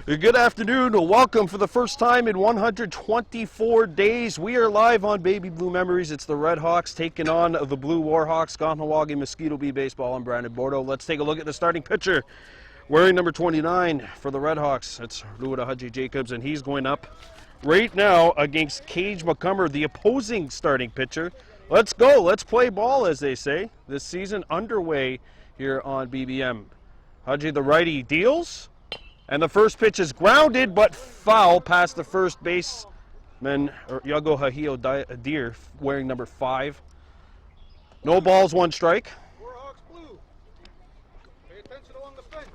Good afternoon. Welcome for the first time in 124 days. We are live on Baby Blue Memories. It's the Redhawks taking on the Blue Warhawks. Kahnawake, Mosquito B baseball. I'm Brandon Bordeaux. Let's take a look at the starting pitcher. Wearing number 29 for the Redhawks, it's Ruda Jacobs, and he's going up right now against Cage McCumber, the opposing starting pitcher. Let's go. Let's play ball, as they say. This season underway here on BBM. Haji, the righty, deals. And the first pitch is grounded, but foul past the first baseman, Yago Hahio Deer, wearing number 5. No balls, 1 strike. Warhawks blue. Pay attention along the fence.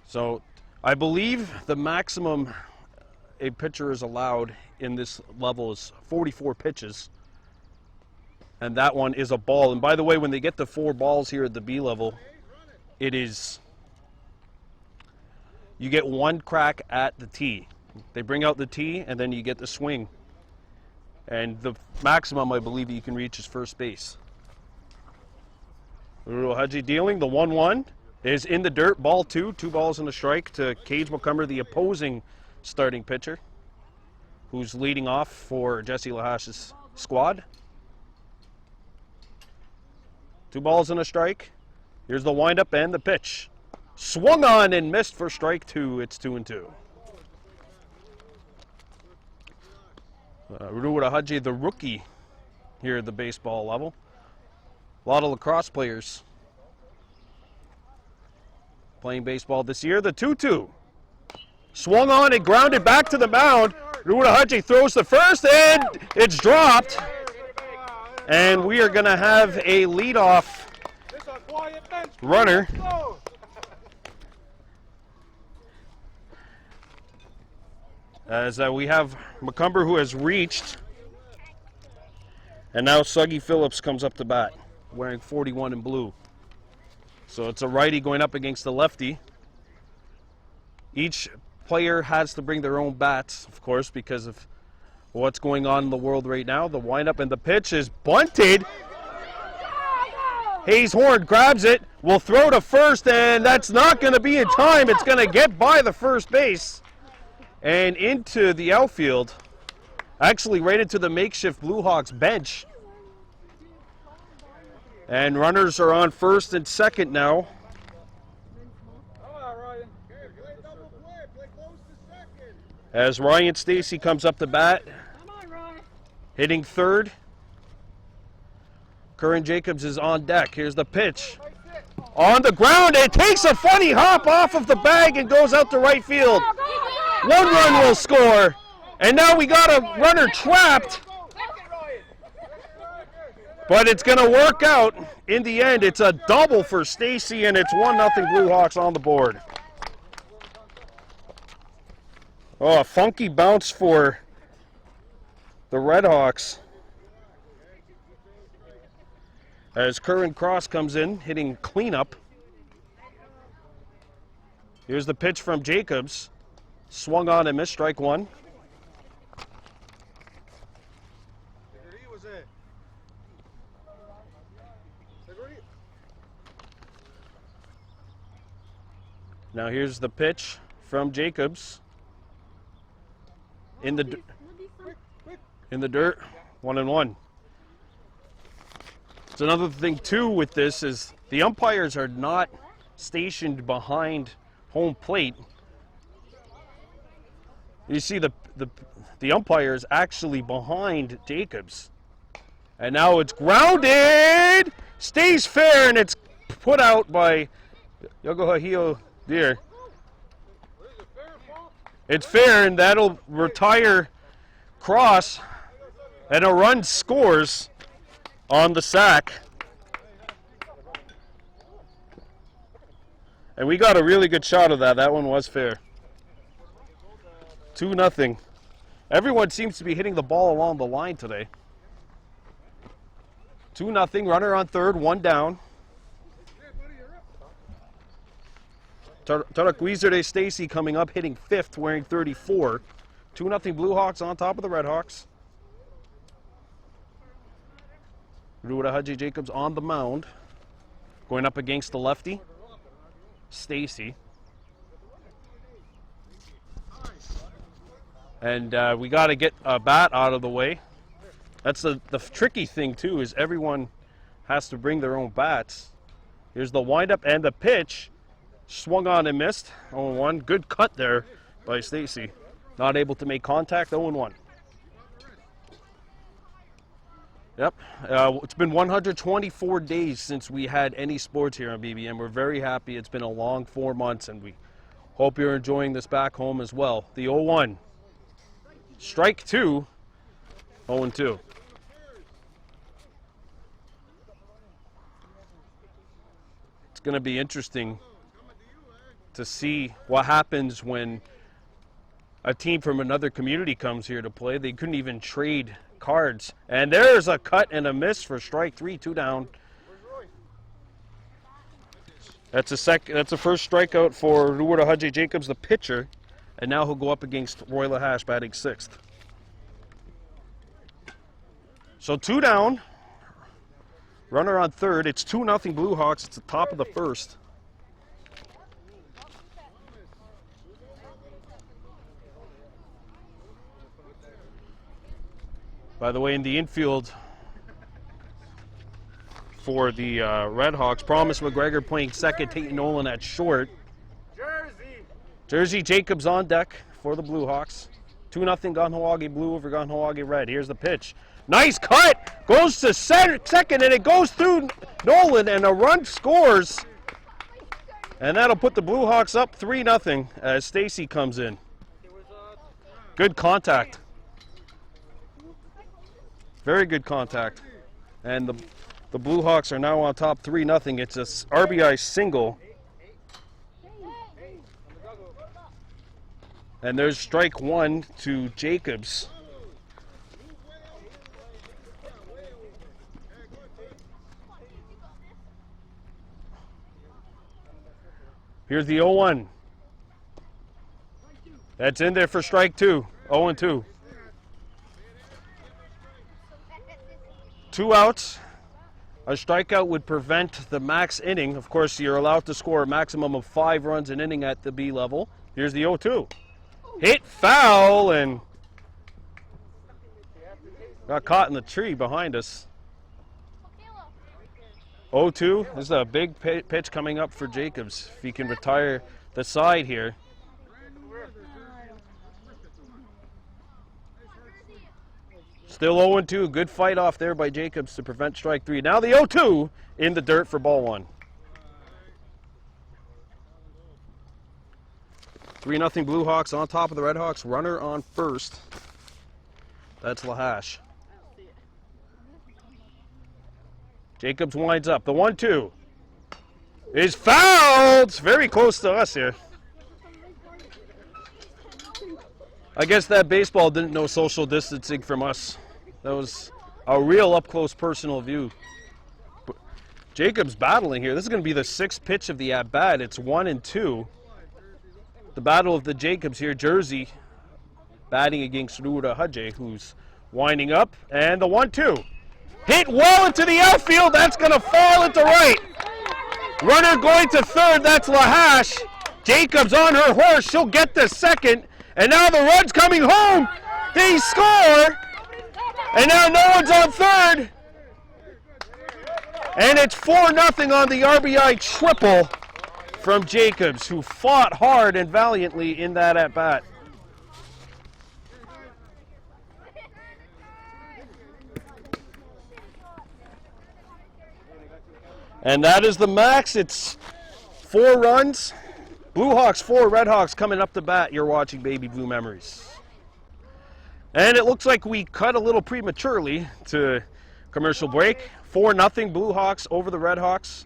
So I believe the maximum a pitcher is allowed in this level is 44 pitches. And that one is a ball. And by the way, when they get to 4 balls here at the B level, it is, you get 1 crack at the tee. They bring out the tee, and then you get the swing. And the maximum, I believe, you can reach is first base. Haji dealing, the 1-1 is in the dirt, ball 2, 2 balls and a strike to Cage McCumber, the opposing starting pitcher, who's leading off for Jesse Lahash's squad. 2 balls and a strike. Here's the windup and the pitch. Swung on and missed for strike 2. It's 2-2. Ruda Haji, the rookie here at the baseball level. A lot of lacrosse players playing baseball this year. The 2-2. Swung on and grounded back to the mound. Ruda Haji throws the first, and it's dropped. And we are going to have a leadoff runner. As we have McCumber, who has reached, and now Suggy Phillips comes up to bat, wearing 41 in blue. So it's a righty going up against the lefty. Each player has to bring their own bats, of course, because of what's going on in the world right now. The windup and the pitch is bunted. Hayes Horn grabs it, will throw to first, and that's not going to be in time. It's going to get by the first base and into the outfield, actually right into the makeshift Bluehawks bench. And runners are on first and second now. As Ryan Stacy comes up to bat, hitting third. Curran Jacobs is on deck. Here's the pitch. On the ground, it takes a funny hop off of the bag and goes out to right field. 1 run will score. And now we got a runner trapped. But it's going to work out in the end. It's a double for Stacy, and it's 1-0 Bluehawks on the board. Oh, a funky bounce for the Redhawks. As Curran Cross comes in, hitting cleanup. Here's the pitch from Jacobs. Swung on and missed, strike 1. Now here's the pitch from Jacobs. In the dirt, 1-1. So another thing too with this is the umpires are not stationed behind home plate. You see the umpire is actually behind Jacobs. And now it's grounded, stays fair, and it's put out by Yago Hahio Deer. It's fair, and that'll retire Cross, and a run scores on the sack. And we got a really good shot of that. That one was fair. 2-0. Everyone seems to be hitting the ball along the line today. 2-0. Runner on third, 1 down. Tarakwizerde Stacy coming up, hitting 5th, wearing 34. 2-0 Bluehawks on top of the Redhawks. Ruda Jacobs on the mound, going up against the lefty. Stacy. And we got to get a bat out of the way. That's the tricky thing, too, is everyone has to bring their own bats. Here's the windup and the pitch. Swung on and missed. 0-1. Good cut there by Stacy. Not able to make contact. 0-1. Yep. It's been 124 days since we had any sports here on BBM. We're very happy. It's been a long 4 months, and we hope you're enjoying this back home as well. The 0-1. Strike 2. 0-2. It's going to be interesting to see what happens when a team from another community comes here to play. They couldn't even trade cards. And there's a cut and a miss for strike 3, 2 down. That's a first strikeout for Ruwarahadje Jacobs, the pitcher. And now he'll go up against Roy Lahash, batting 6th. So 2 down. Runner on 3rd. It's 2-0 Bluehawks. It's the top of the 1st. By the way, in the infield for the Redhawks, Promise McGregor playing second, Tate Nolan at short. Jersey Jacobs on deck for the Bluehawks. 2-0 Kahnawake Blue over Kahnawake Red. Here's the pitch. Nice cut! Goes to second, and it goes through Nolan, and a run scores. And that'll put the Bluehawks up 3-0 as Stacy comes in. Good contact. Very good contact. And the Bluehawks are now on top 3-0. It's a RBI single. And there's strike 1 to Jacobs. Here's the 0-1. That's in there for strike 2. 0-2. 2 outs. A strikeout would prevent the max inning. Of course, you're allowed to score a maximum of 5 runs an inning at the B level. Here's the 0-2. Hit foul and got caught in the tree behind us. 0-2. This is a big pitch coming up for Jacobs if he can retire the side here. Still 0-2. Good fight off there by Jacobs to prevent strike 3. Now the 0-2 in the dirt for ball 1. 3-0 Bluehawks on top of the Redhawks. Runner on first. That's Lahash. Jacobs winds up. The 1-2 is fouled. It's very close to us here. I guess that baseball didn't know social distancing from us. That was a real up-close personal view. Jacobs battling here. This is going to be the 6th pitch of the at-bat. It's 1-2. The battle of the Jacobs here. Jersey batting against Ruwarahadje, who's winding up. And the 1-2. Hit well into the outfield. That's going to fall into right. Runner going to 3rd. That's Lahash. Jacobs on her horse. She'll get the 2nd. And now the run's coming home. They score. And now no one's on 3rd. And it's 4-0 on the RBI triple from Jacobs, who fought hard and valiantly in that at-bat. And that is the max. It's 4 runs. Bluehawks 4, Redhawks coming up to bat. You're watching Baby Blue Memories. And it looks like we cut a little prematurely to commercial break. 4-0 Bluehawks over the Redhawks.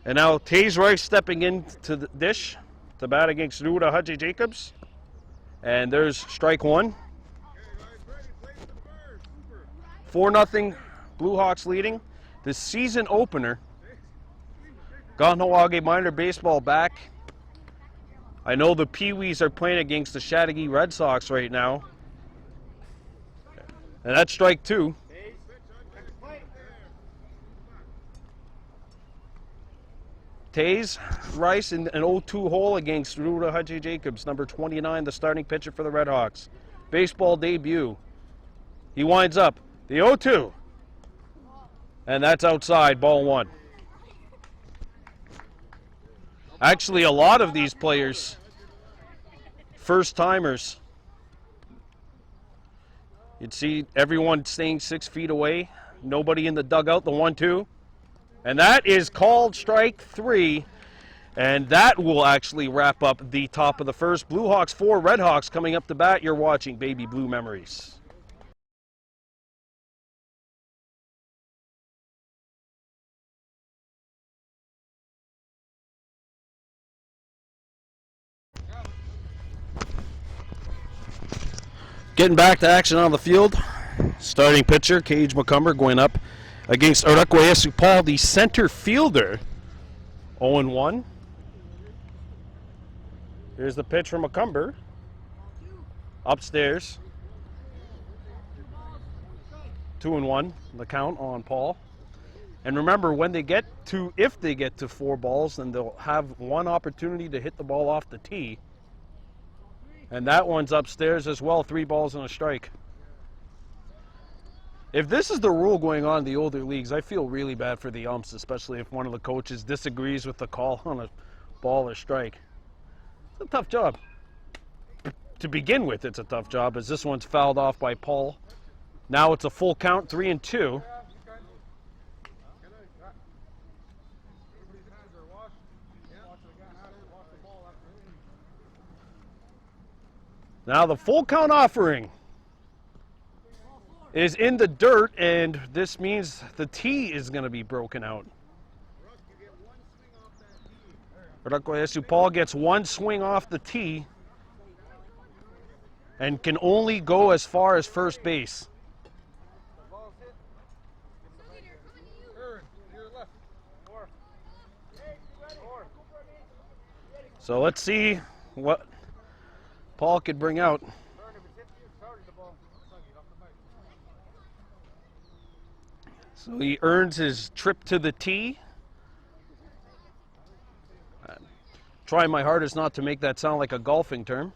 And now Taze Rice stepping into the dish to bat against Ruwarahadje Jacobs. And there's strike 1. 4-0 Bluehawks leading. The season opener. Kahnawake minor baseball back. I know the Pee-wees are playing against the Chattagee Red Sox right now. And that's strike 2. Taze Rice in an 0-2 hole against Ruda Haji Jacobs, number 29, the starting pitcher for the Redhawks. Baseball debut. He winds up the 0-2. And that's outside, ball 1. Actually, a lot of these players, first-timers. You'd see everyone staying 6 feet away. Nobody in the dugout, the 1-2. And that is called strike 3. And that will actually wrap up the top of the first. Bluehawks 4, Redhawks coming up to bat. You're watching Baby Blue Memories. Getting back to action on the field. Starting pitcher, Cage McCumber, going up against Urakweyesu Paul, the center fielder. 0-1. Here's the pitch from McCumber. Upstairs. 2-1, the count on Paul. And remember, when they get to, if they get to 4 balls, then they'll have one opportunity to hit the ball off the tee. And that one's upstairs as well, 3 balls and a strike. If this is the rule going on in the older leagues, I feel really bad for the umps, especially if one of the coaches disagrees with the call on a ball or strike. It's a tough job. To begin with, it's a tough job, as this one's fouled off by Paul. Now it's a full count, 3-2. Now the full count offering is in the dirt, and this means the tee is going to be broken out. Urakweyesu Paul gets 1 swing off the tee and can only go as far as first base. So let's see what Paul could bring out. So he earns his trip to the tee. I'm trying my hardest not to make that sound like a golfing term.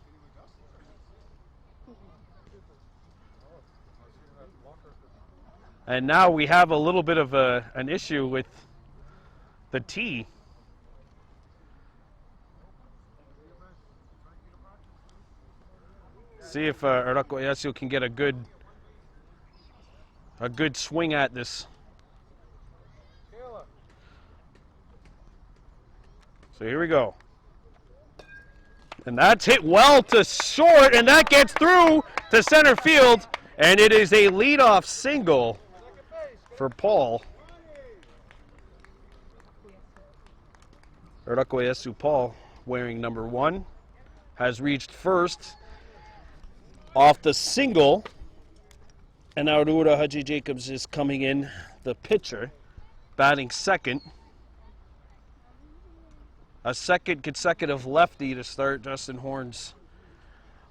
And now we have a little bit of an issue with the tee. See if Urakweyesu can get a good swing at this. So here we go. And that's hit well to short, and that gets through to center field, and it is a leadoff single for Paul. Urakweyesu Paul, wearing number 1, has reached first off the single, and now Ruda Haji Jacobs is coming in, the pitcher, batting second. A second consecutive lefty to start Justin Horn's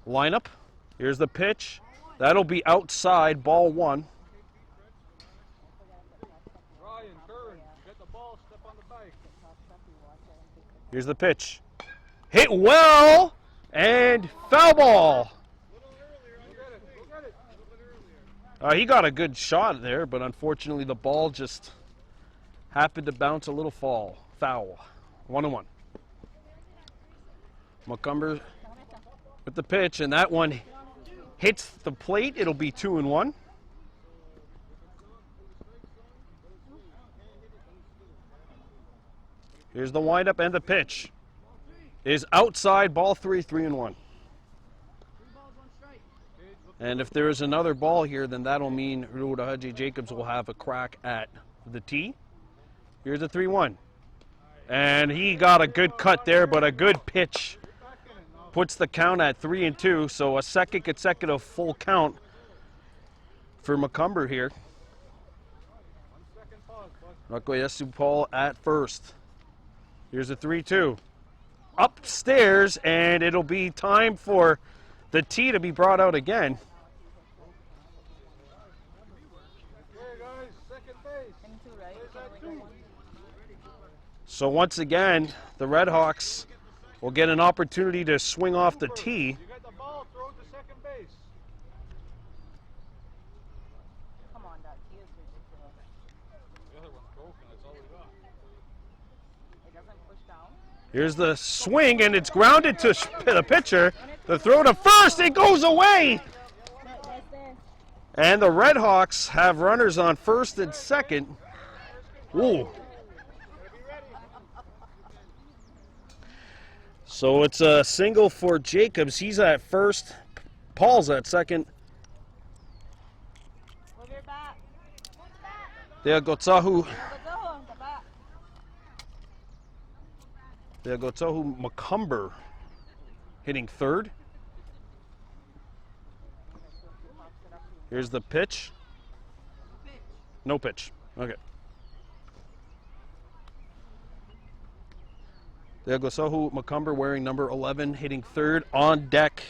lineup. Here's the pitch. That'll be outside, ball 1. Here's the pitch. Hit well, and foul ball. He got a good shot there, but unfortunately the ball just happened to bounce a little foul. 1-1. McCumber with the pitch, and that one hits the plate. It'll be 2-1. Here's the windup, and the pitch is outside, ball 3, 3-1. And if there is another ball here, then that'll mean Ruda Haji Jacobs will have a crack at the tee. Here's a 3-1. And he got a good cut there, but a good pitch puts the count at 3-2. So a second consecutive full count for McCumber here. Urakweyesu Paul at first. Here's a 3-2. Upstairs, and it'll be time for the tee to be brought out again. So once again, the Redhawks will get an opportunity to swing off the tee. You got the ball, throw it to second base. Come on, that tee is ridiculous. The other one's broken, that's all we got. It doesn't push down. Here's the swing, and it's grounded to the pitcher. The throw to first, it goes away. And the Redhawks have runners on first and second. Ooh. So it's a single for Jacobs. He's at first. Paul's at second. Move your back. There goes Tahu. The back. There goes Tahu McCumber hitting third. Here's the pitch. No pitch. Okay. There goes Sahu McCumber wearing number 11, hitting third. On deck,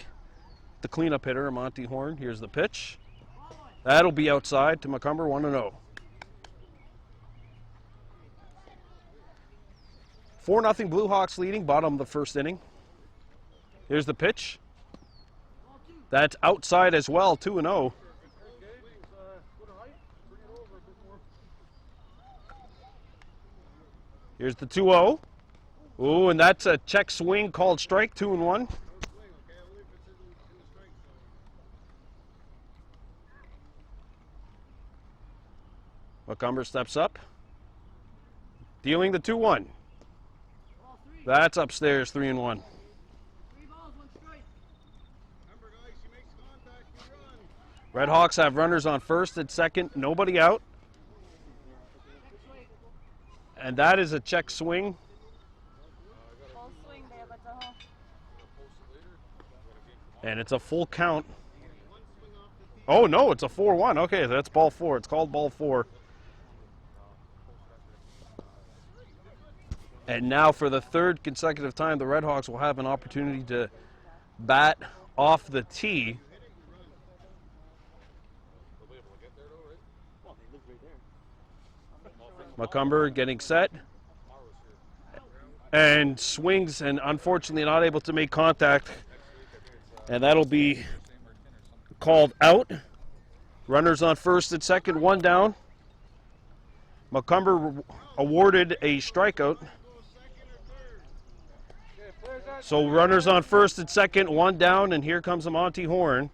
the cleanup hitter, Monty Horn. Here's the pitch. That'll be outside to McCumber, 1-0. 4-0 Bluehawks leading, bottom of the first inning. Here's the pitch. That's outside as well, 2-0. Here's the 2-0. Ooh, and that's a check swing called strike, 2-1. McCumber steps up. Dealing the 2-1. That's upstairs, 3-1. Redhawks have runners on first and second, nobody out. And that is a check swing. Full swing there, but And it's a full count. Oh, no, it's a 4-1. Okay, that's ball 4. It's called ball 4. And now for the third consecutive time, the Redhawks will have an opportunity to bat off the tee. McCumber getting set. And swings, and unfortunately not able to make contact. And that'll be called out. Runners on first and second, one down. McCumber awarded a strikeout. So runners on first and second, one down, and here comes a Monty Horn.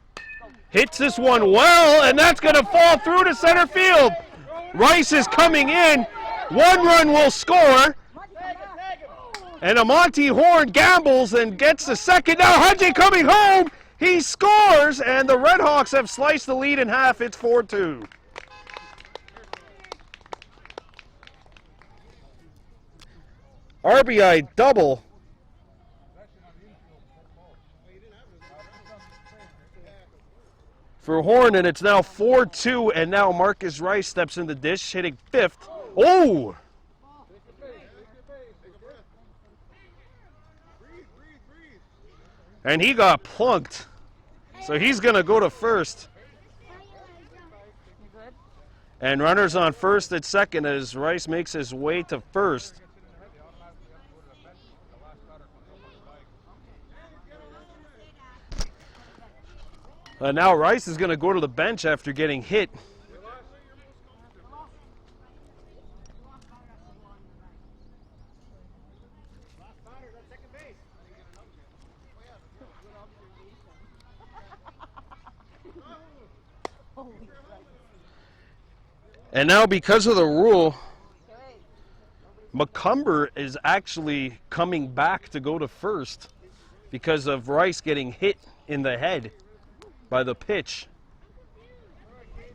Hits this one well, and that's going to fall through to center field. Rice is coming in. One run will score. And a Monty Horn gambles and gets the second. Now Hudgy coming home. He scores, and the Redhawks have sliced the lead in half. It's 4-2. RBI double. For Horn, and it's now 4-2, and now Marcus Rice steps in the dish, hitting fifth. Oh! And he got plunked. So he's going to go to first. And runners on first and second as Rice makes his way to first. Now Rice is going to go to the bench after getting hit. And now because of the rule, McCumber is actually coming back to go to first because of Rice getting hit in the head by the pitch.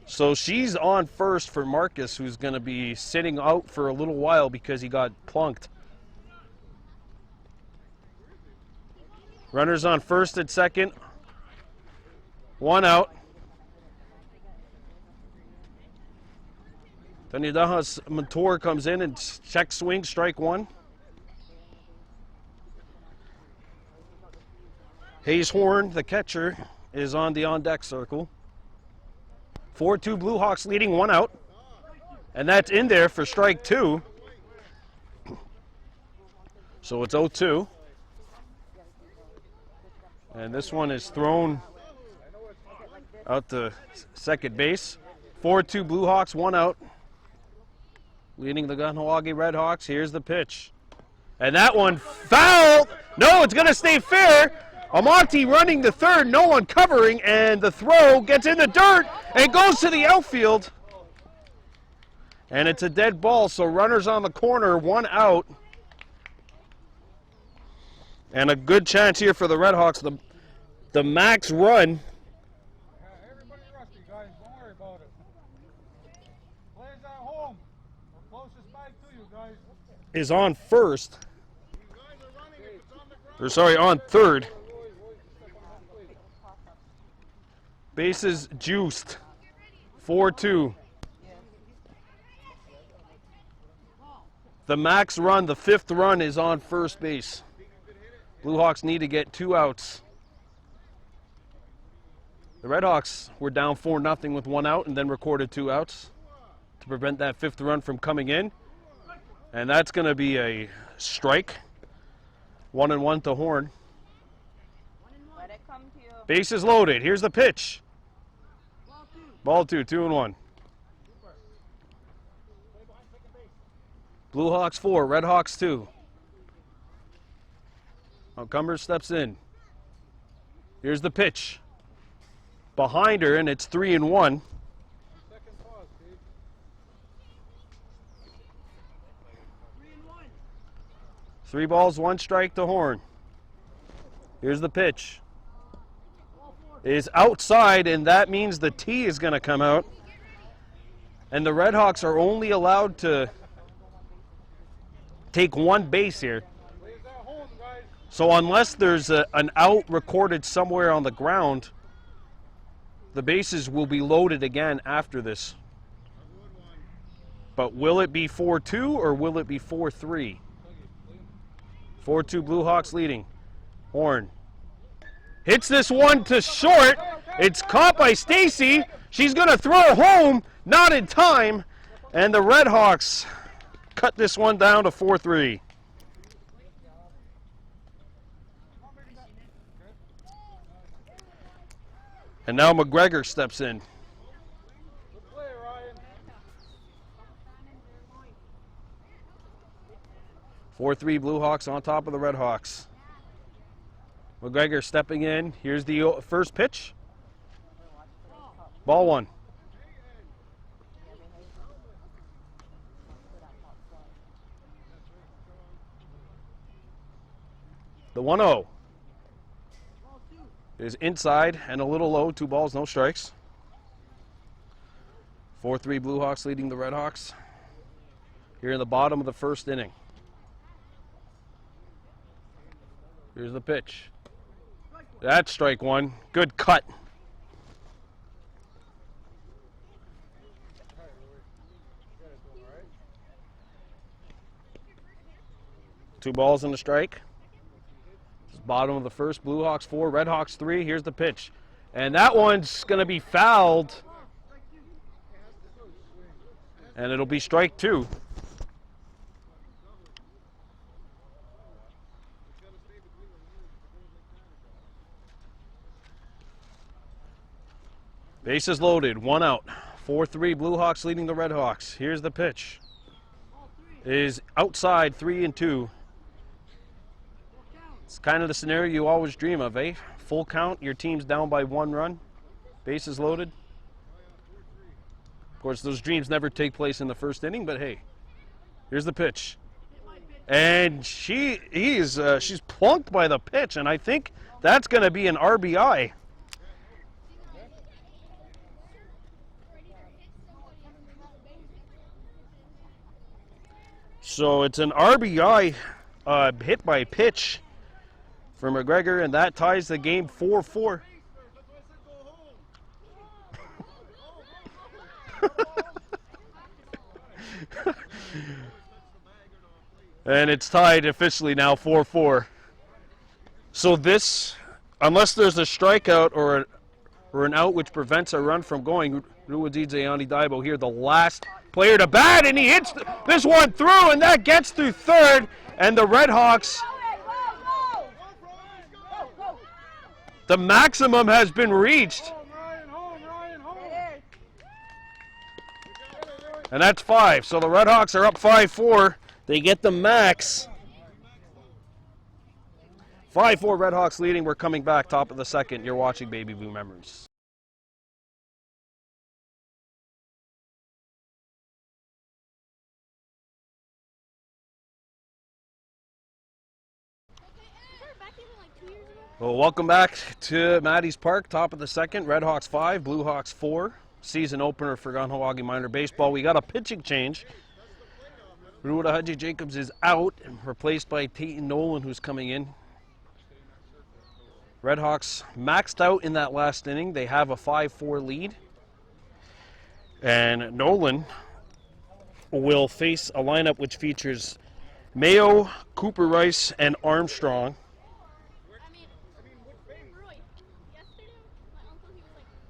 So she's on first for Marcus, who's going to be sitting out for a little while because he got plunked. Runners on first and second. One out. Tanyadaha's Mentor comes in and check swing, strike one. Hayes Horn, the catcher, is on the on-deck circle. 4-2 Bluehawks leading, one out. And that's in there for strike two. So it's 0-2. And this one is thrown out to second base. 4-2 Bluehawks, 1 out. Leading the Kahnawake Redhawks. Here's the pitch. And that one fouled. No, it's going to stay fair. Amante running to third, no one covering, and the throw gets in the dirt and goes to the outfield. And it's a dead ball, so runners on the corner, 1 out. And a good chance here for the Redhawks. The max run. Everybody rusty, guys. Don't worry about it. Players at home. We're closest back to you, guys. Is on first. Or sorry, on third. Bases juiced. 4-2. The max run, the 5th run, is on first base. Bluehawks need to get 2 outs. The Redhawks were down 4-0 with 1 out and then recorded 2 outs to prevent that 5th run from coming in. And that's going to be a strike. 1-1 to Horn. Let it come to you. Bases loaded. Here's the pitch. Ball 2, 2-1. Bluehawks 4, Redhawks 2. Montgomery steps in. Here's the pitch. Behind her, and it's 3-1. 3 balls, 1 strike to Horn. Here's the pitch. It is outside, and that means the tee is going to come out. And the Redhawks are only allowed to take 1 base here. So unless there's an out recorded somewhere on the ground, the bases will be loaded again after this. But will it be 4-2 or will it be 4-3? 4-2 Bluehawks leading. Horn hits this one to short. It's caught by Stacy. She's going to throw home, not in time. And the Redhawks cut this one down to 4-3. And now McGregor steps in. 4-3 Bluehawks on top of the Redhawks. McGregor stepping in. Here's the first pitch. Ball 1. The 1-0 is inside and a little low. 2 balls, no strikes. 4-3 Bluehawks leading the Redhawks here in the bottom of the first inning. Here's the pitch. That's strike 1. Good cut. Two balls and a strike. Bottom of the first, Bluehawks 4, Redhawks 3. Here's the pitch. And that one's going to be fouled. And it'll be strike 2. Bases loaded, 1 out. 4-3 Bluehawks leading the Redhawks. Here's the pitch. It is outside, 3-2. It's kind of the scenario you always dream of, eh? Full count, your team's down by 1 run. Bases loaded. Of course, those dreams never take place in the first inning, but hey, here's the pitch. And she's plunked by the pitch, and I think that's going to be an RBI. So it's an RBI hit by pitch for McGregor, and that ties the game 4-4. And it's tied officially now 4-4. So this, unless there's a strikeout or an out which prevents a run from going, Ruwadidze Ani Daibo here, the last player to bat, and he hits this one through, and that gets through third. And the Redhawks, the maximum has been reached. Home, Ryan, home. And that's 5. So the Redhawks are up 5-4. They get the max. 5-4 Redhawks leading. We're coming back top of the second. You're watching Baby Blue Memories. Well, welcome back to Maddie's Park, top of the second. Redhawks 5, Bluehawks 4. Season opener for Kahnawake Minor Baseball. We got a pitching change. Ruda Haji Jacobs is out, replaced by Peyton Nolan, who's coming in. Redhawks maxed out in that last inning. They have a 5-4 lead. And Nolan will face a lineup which features Mayo, Cooper Rice, and Armstrong.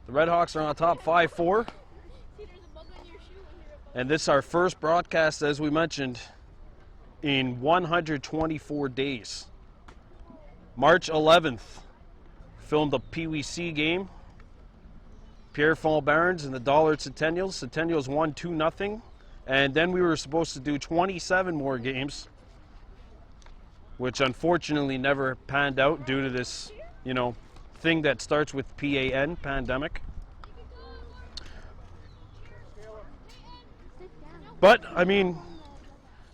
The Redhawks are on top 5-4. And this is our first broadcast, as we mentioned, in 124 days. March 11th, filmed a PWC game. Pierre-Fond Barons and the Dollard Centennials. Centennials won 2-0. And then we were supposed to do 27 more games, which unfortunately never panned out due to this, thing that starts with PAN, pandemic. But,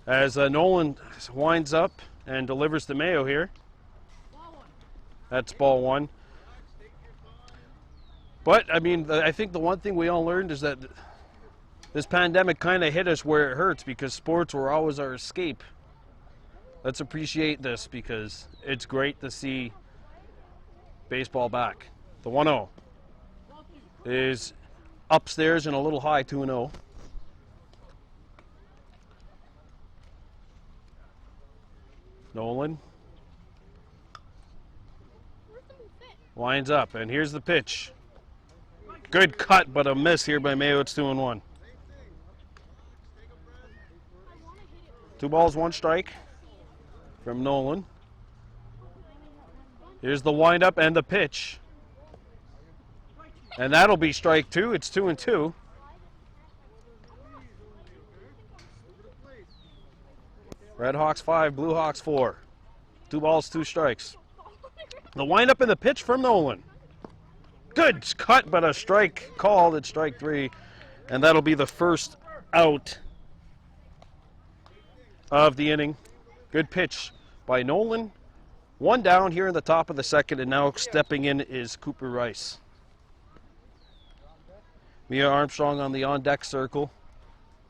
as Nolan winds up and delivers to Mayo here, that's ball 1. But, I think the one thing we all learned is that this pandemic kind of hit us where it hurts, because sports were always our escape. Let's appreciate this, because it's great to see baseball back. The 1-0 is upstairs and a little high, 2-0. Nolan winds up, and here's the pitch. Good cut, but a miss here by Mayo. It's 2-1. 2 balls, 1 strike from Nolan. Here's the windup and the pitch. And that'll be strike 2. It's 2-2. Redhawks 5, Bluehawks 4. 2 balls, 2 strikes. The windup and the pitch from Nolan. Good cut, but a strike called. It's strike 3. And that'll be the first out of the inning. Good pitch by Nolan. 1 down here in the top of the second, and now stepping in is Cooper Rice. Mia Armstrong on the on-deck circle.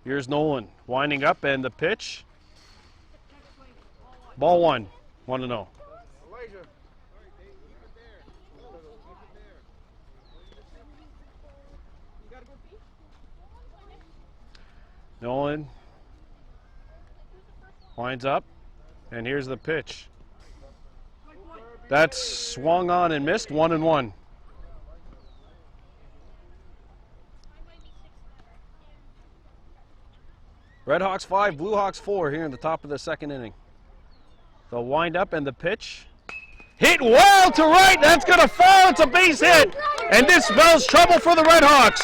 Here's Nolan winding up, and the pitch. Ball 1, 1-0. Nolan winds up, and here's the pitch. That's swung on and missed, 1-1. Redhawks 5, Bluehawks 4 here in the top of the second inning. The wind up and the pitch. Hit well to right, that's gonna fall, it's a base hit. And this spells trouble for the Redhawks.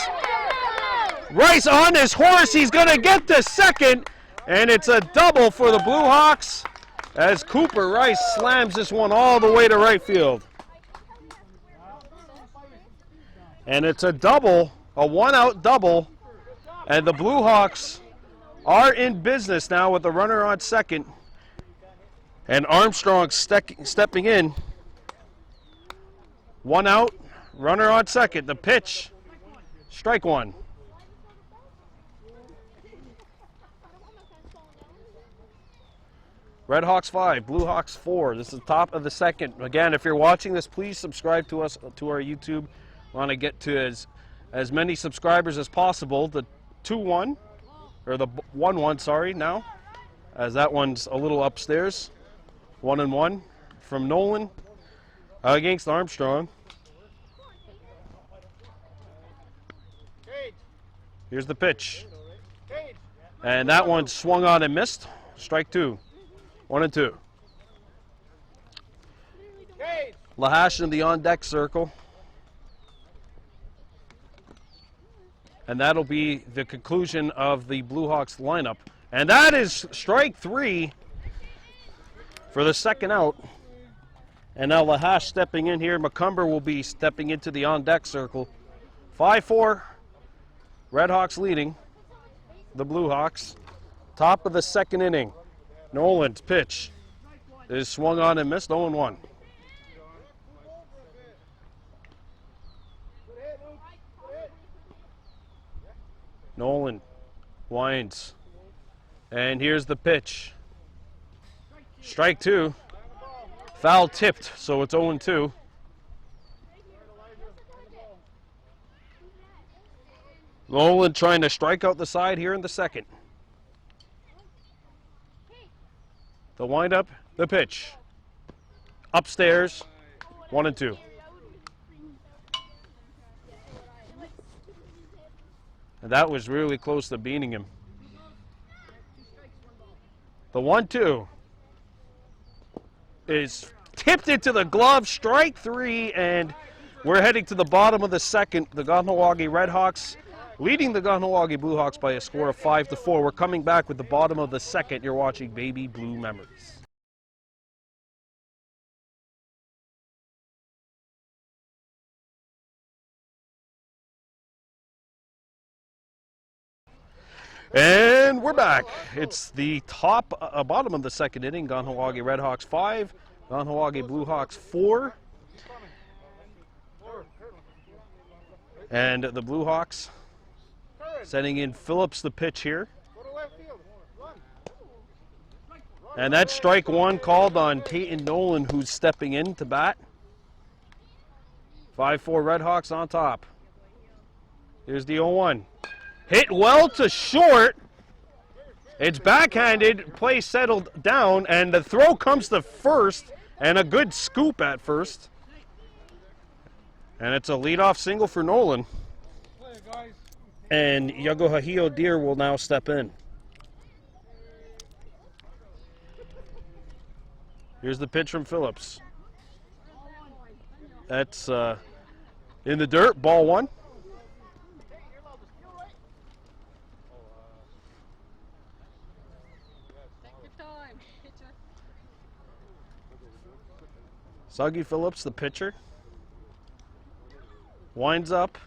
Rice on his horse, he's gonna get to second, and it's a double for the Bluehawks as Cooper Rice slams this one all the way to right field. And it's a double, a 1-out double, and the Bluehawks are in business now with the runner on second, and Armstrong stepping in. 1 out, runner on second. The pitch, strike 1. Redhawks 5, Bluehawks 4. This is the top of the second. Again, if you're watching this, please subscribe to us, to our YouTube. We want to get to as many subscribers as possible. The 2-1, or the 1-1, sorry, now, as that one's a little upstairs. 1-1 from Nolan against Armstrong. Here's the pitch. And that one swung on and missed. Strike 2. 1-2. Cage. Lahash in the on-deck circle. And that'll be the conclusion of the Bluehawks lineup. And that is strike 3 for the second out. And now Lahash stepping in here. McCumber will be stepping into the on-deck circle. 5-4. Redhawks leading the Bluehawks. Top of the second inning. Nolan's pitch is swung on and missed. 0-1. Nolan winds. And here's the pitch. Strike 2. Foul tipped, so it's 0-2. Nolan trying to strike out the side here in the second. The windup, the pitch. Upstairs, 1-2. And that was really close to beating him. The 1-2 is tipped into the glove, strike 3, and we're heading to the bottom of the second. The Kahnawake Redhawks leading the Kahnawake Bluehawks by a score of 5-4. We're coming back with the bottom of the second. You're watching Baby Blue Memories. And we're back. It's the bottom of the second inning. Kahnawake Redhawks 5, Kahnawake Bluehawks 4. And the Bluehawks sending in Phillips the pitch here. And that's strike 1 called on Peyton Nolan, who's stepping in to bat. 5-4 Redhawks on top. Here's the 0-1. Hit well to short. It's backhanded. Play settled down, and the throw comes to first, and a good scoop at first. And it's a leadoff single for Nolan. And Yagohahio Deer will now step in. Here's the pitch from Phillips. That's in the dirt, ball 1. Suggy Phillips, the pitcher, winds up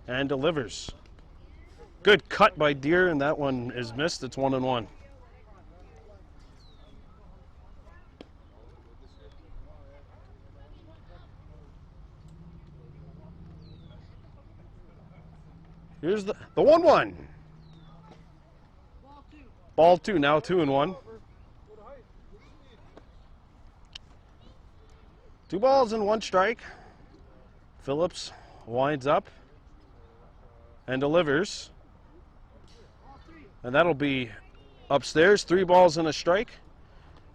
and delivers. Good cut by Deer, and that one is missed. It's 1-1. Here's the 1-1. Ball 2, now 2-1. 2 balls and 1 strike. Phillips winds up and delivers. And that'll be upstairs. 3 balls and a strike.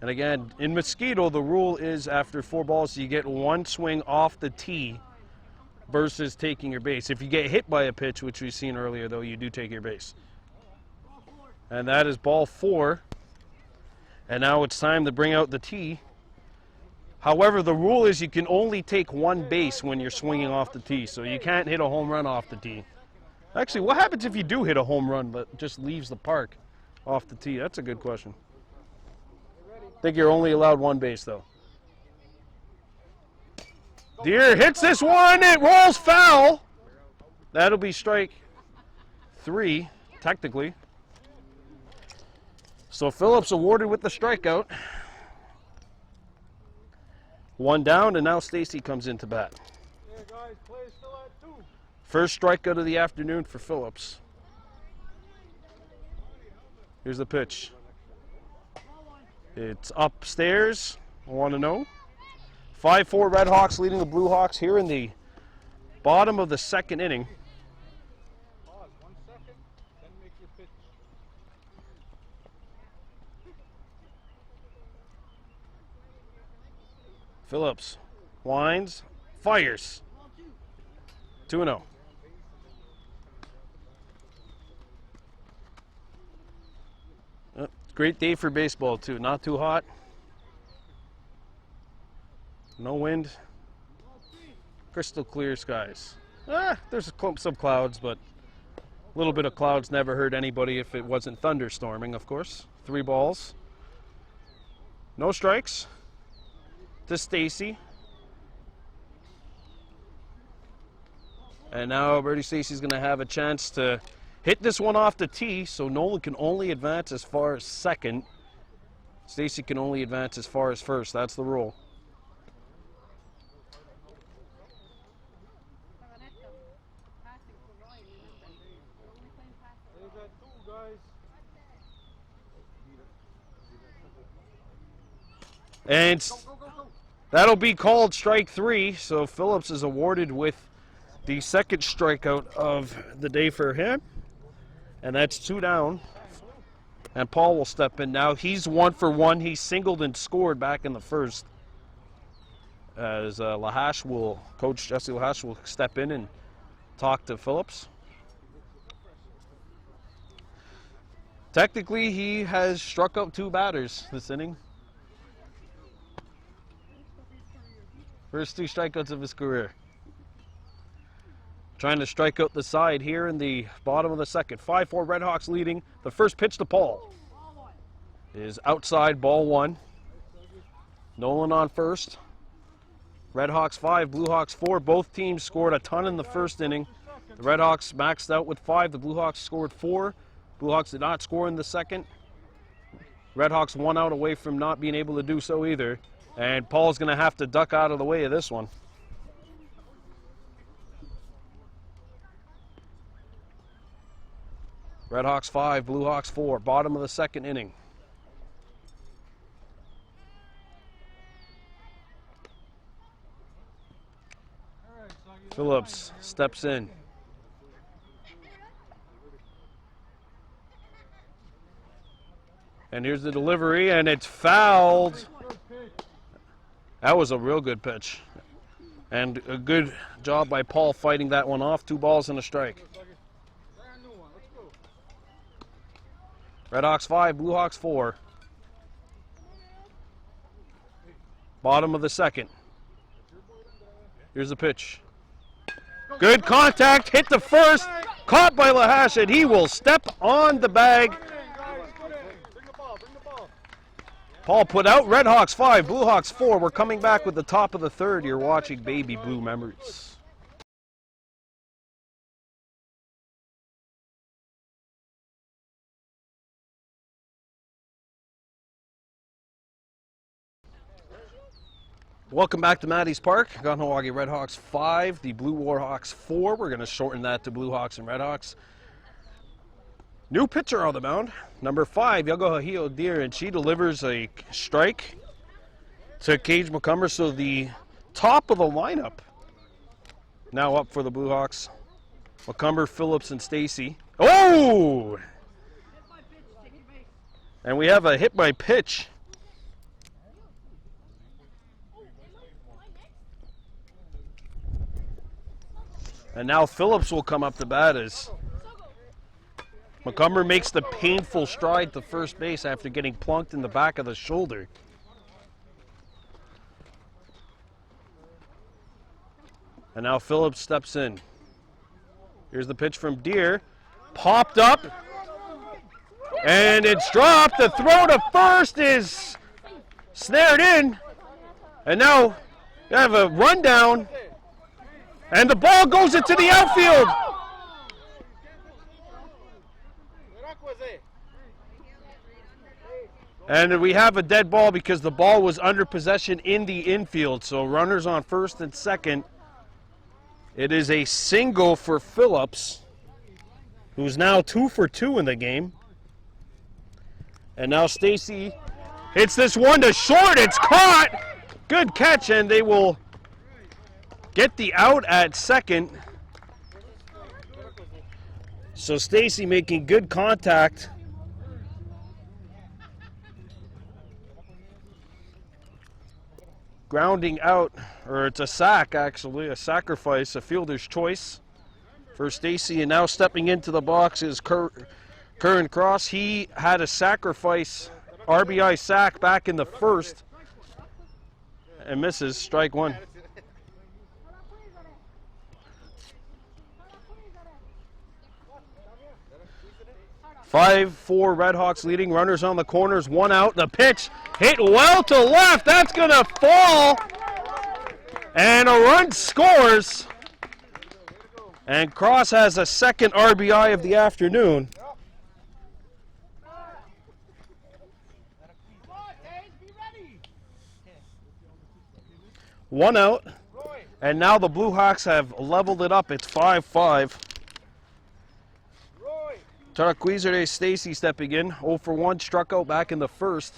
And again, in Mosquito, the rule is after 4 balls, you get 1 swing off the tee versus taking your base. If you get hit by a pitch, which we've seen earlier, though, you do take your base. And that is ball 4. And now it's time to bring out the tee. However, the rule is you can only take 1 base when you're swinging off the tee, so you can't hit a home run off the tee. Actually, what happens if you do hit a home run that just leaves the park off the tee? That's a good question. I think you're only allowed 1 base, though. Deer hits this one. It rolls foul. That'll be strike 3, technically. So Phillips awarded with the strikeout. 1 down, and now Stacy comes into bat. Yeah, guys, play still at 2. First strikeout of the afternoon for Phillips. Here's the pitch. It's upstairs, 1-0. 5-4 Redhawks leading the Bluehawks here in the bottom of the second inning. Pause 1 second, then make your pitch. Phillips winds, fires. 2-0. Great day for baseball, too. Not too hot. No wind. Crystal clear skies. There's some clouds, but a little bit of clouds never hurt anybody if it wasn't thunderstorming, of course. 3 balls. No strikes to Stacy. And now Birdie Stacy's going to have a chance to hit this one off the tee, so Nolan can only advance as far as second. Stacy can only advance as far as first. That's the rule. There's that 2, guys. And that'll be called strike 3, so Phillips is awarded with the second strikeout of the day for him. And that's 2 down. And Paul will step in now. He's 1 for 1. He singled and scored back in the first. As Coach Jesse Lahash will step in and talk to Phillips. Technically, he has struck out 2 batters this inning. First 2 strikeouts of his career. Trying to strike out the side here in the bottom of the second. 5-4 Redhawks leading. The first pitch to Paul is outside, ball 1. Nolan on first. Redhawks 5, Bluehawks 4. Both teams scored a ton in the first inning. The Redhawks maxed out with 5. The Bluehawks scored 4. Bluehawks did not score in the second. Redhawks 1 out away from not being able to do so either. And Paul's going to have to duck out of the way of this one. Redhawks 5, Bluehawks 4, bottom of the second inning. Phillips steps in. And here's the delivery, and it's fouled. That was a real good pitch. And a good job by Paul fighting that one off. 2 balls and a strike. Redhawks 5, Bluehawks 4. Bottom of the second. Here's the pitch. Good contact, hit the first, caught by Lahash, and he will step on the bag. Paul put out. Redhawks 5, Bluehawks 4. We're coming back with the top of the third. You're watching Baby Blue Memories. Welcome back to Maddie's Park. Kahnawake Redhawks 5, the Blue Warhawks 4. We're going to shorten that to Bluehawks and Redhawks. New pitcher on the mound, number 5, Yagohahio Deer, and she delivers a strike to Cage McCumber. So the top of the lineup now up for the Bluehawks. McCumber, Phillips, and Stacy. Oh! And we have a hit by pitch. And now Phillips will come up to bat as McCumber makes the painful stride to first base after getting plunked in the back of the shoulder. And now Phillips steps in. Here's the pitch from Deer. Popped up. And it's dropped. The throw to first is snared in. And now you have a rundown. And the ball goes into the outfield. And we have a dead ball because the ball was under possession in the infield. So runners on first and second. It is a single for Phillips, who's now 2 for 2 in the game. And now Stacy hits this one to short. It's caught. Good catch, and they will get the out at second. So Stacy making good contact. Grounding out, or it's a sack actually, a sacrifice, a fielder's choice for Stacy. And now stepping into the box is Curran Cross. He had a sacrifice RBI sack back in the first. and misses. Strike one. 5-4 Redhawks leading. Runners on the corners. One out. The pitch hit well to left. That's going to fall. And a run scores. And Cross has a second RBI of the afternoon. One out. And now the Bluehawks have leveled it up. It's 5-5. Tarakwizere Stacy stepping in. 0 for 1, struck out back in the first.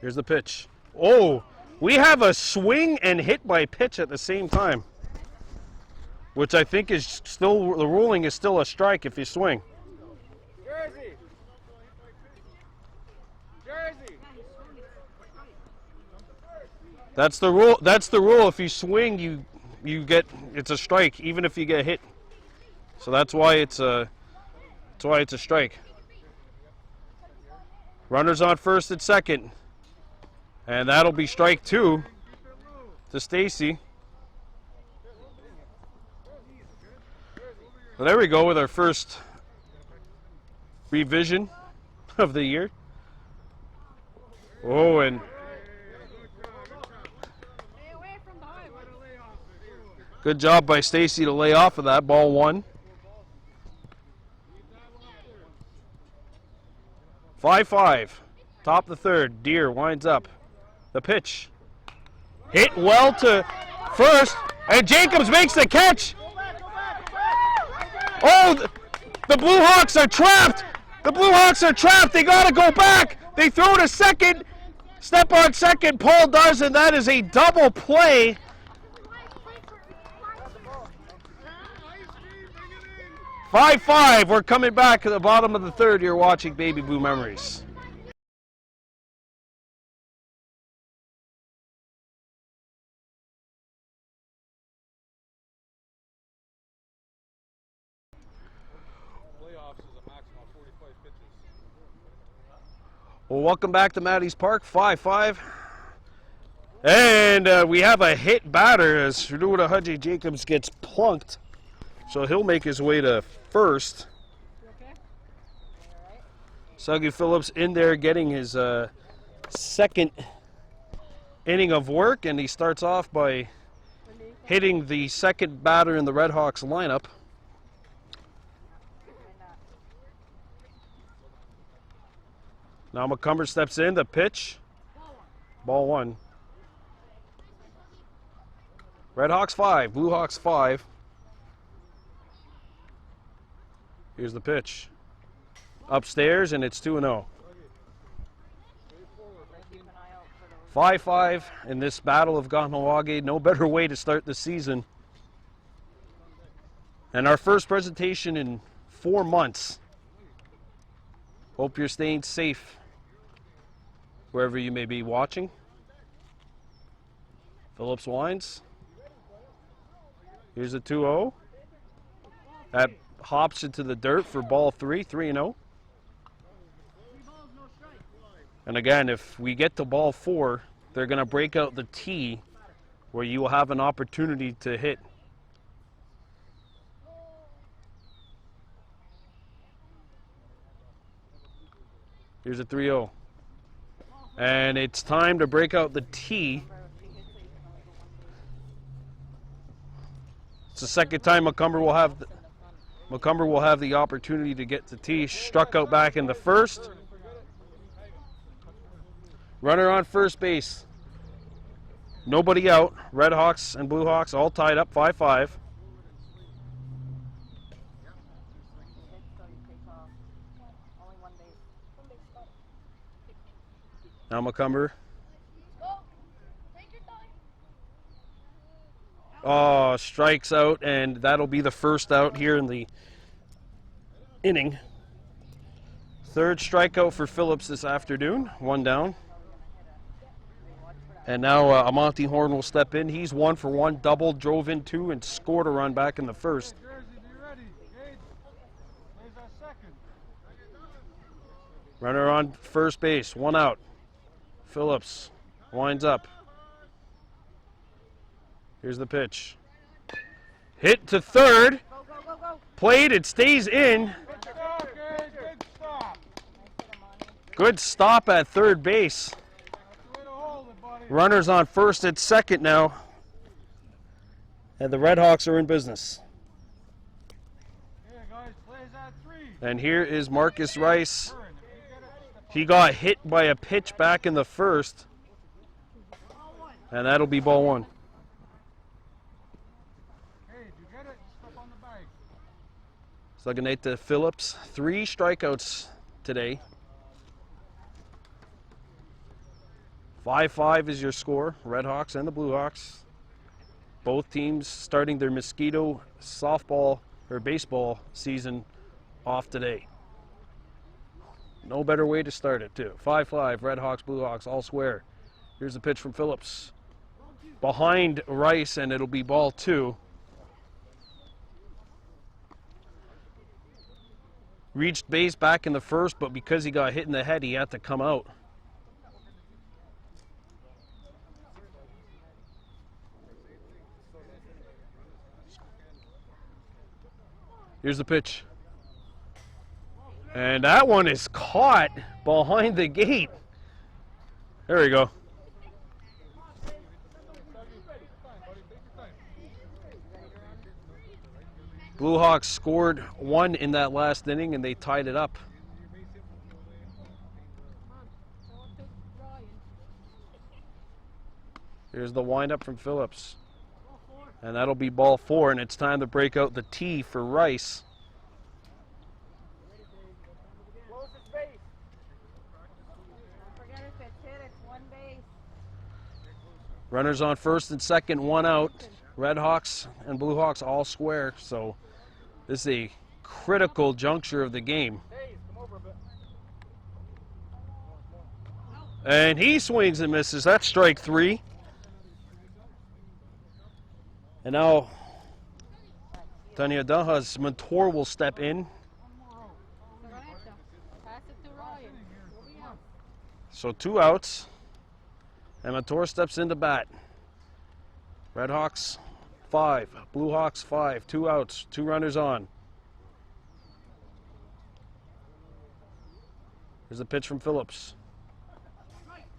Here's the pitch. Oh, we have a swing and hit by pitch at the same time, which I think is still, the ruling is still a strike if you swing. Jersey. Jersey. That's the rule. That's the rule. If you swing, you get, it's a strike, even if you get hit. So that's why it's a strike. Runners on first and second, and that'll be strike two to Stacy. So there we go with our first revision of the year. Oh, and good job by Stacy to lay off of that. Ball one. 5-5. Top of the third. Deer winds up. The pitch. Hit well to first. And Jacobs makes the catch. Oh, the Bluehawks are trapped. The Bluehawks are trapped. They got to go back. They throw to second. Step on second. Paul does, and that is a double play. 5-5. We're coming back to the bottom of the third. You're watching Baby Blue Memories. Playoffs is a maximum of 45 pitches. Well, welcome back to Maddie's Park. 5-5. And we have a hit batter as Ruda Haji Jacobs gets plunked. So he'll make his way to first. Suggy Phillips in there getting his second inning of work, and he starts off by hitting the second batter in the Redhawks lineup. Now McCumber steps in, the pitch. Ball one. Redhawks 5, Bluehawks 5. Here's the pitch. Upstairs, and it's 2-0. 5-5 in this battle of Kahnawake. No better way to start the season. And our first presentation in 4 months. Hope you're staying safe wherever you may be watching. Phillips winds. Here's a 2-0. That hops into the dirt for ball 3-0. And again, if we get to ball 4, they're going to break out the tee where you will have an opportunity to hit. Here's a 3-0. And it's time to break out the tee. It's the second time McCumber will have the opportunity to get the tee. Struck out back in the first. Runner on first base. Nobody out. Redhawks and Bluehawks all tied up 5-5. Now McCumber. Oh, strikes out, and that'll be the first out here in the inning. Third strikeout for Phillips this afternoon. One down. And now Amonte Horn will step in. He's 1 for 1, doubled, drove in 2, and scored a run back in the first. Jersey, be ready. Gage plays that second. Runner on first base, 1 out. Phillips winds up. Here's the pitch. Hit to third. Go, go, go, go. Played, it stays in. Good stop, guys. Good stop. Good stop at third base. That's the way to hold it, buddy. Runners on first and second now. And the Redhawks are in business. Yeah, guys, plays at 3. And here is Marcus Rice. Turn. If you get it, step He got hit by a pitch back in the first. And that'll be ball 1. Hey, if you get it, step on the bag. Slugging 8 to Phillips. 3 strikeouts today. 5-5 is your score. Redhawks and the Bluehawks. Both teams starting their Mosquito softball or baseball season off today. No better way to start it, too. 5-5, Redhawks, Bluehawks, all square. Here's the pitch from Phillips. Behind Rice, and it'll be ball 2. Reached base back in the first, but because he got hit in the head, he had to come out. Here's the pitch. And that one is caught behind the gate. There we go. Bluehawks scored 1 in that last inning and they tied it up. Here's the windup from Phillips. And that'll be ball 4, and it's time to break out the tee for Rice. Forget if it's hit, it's 1 base. Runners on first and second, 1 out. Redhawks and Bluehawks all square, so this is a critical juncture of the game. And he swings and misses. That's strike 3. And now Tanya Daha's Mentor will step in. So 2 outs. And Mentor steps into bat. Redhawks 5, Bluehawks 5, 2 outs, 2 runners on. Here's a pitch from Phillips.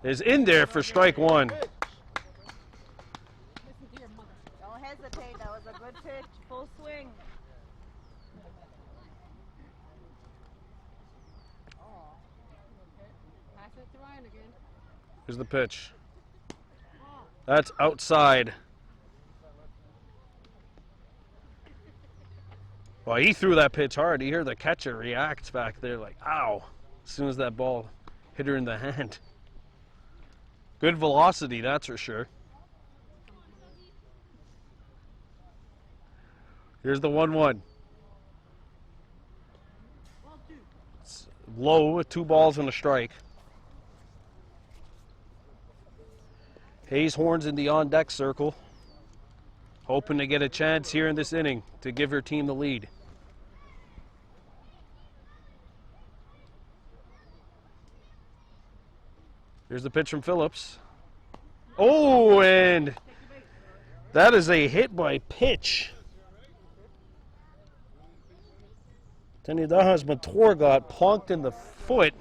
Is in there for strike 1. Don't hesitate. That was a good pitch. Full swing. Pass it to Ryan again. Here's the pitch. That's outside. Well, he threw that pitch hard. You hear the catcher react back there like, ow, as soon as that ball hit her in the hand. Good velocity, that's for sure. Here's the 1-1. It's low with 2 balls and a strike. Hayes horns in the on-deck circle, hoping to get a chance here in this inning to give her team the lead. Here's the pitch from Phillips. Oh, and that is a hit by pitch. Tanya Daha's Mentor got plonked in the foot.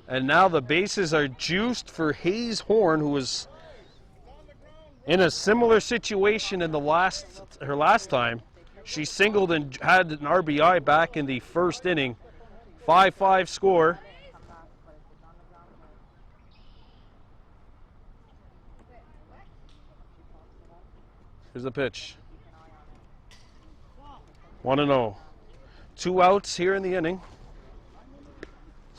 And now the bases are juiced for Hayes Horn, who was in a similar situation in her last time. She singled and had an RBI back in the first inning. 5-5 score. Here's the pitch. 1-0. 2 outs here in the inning.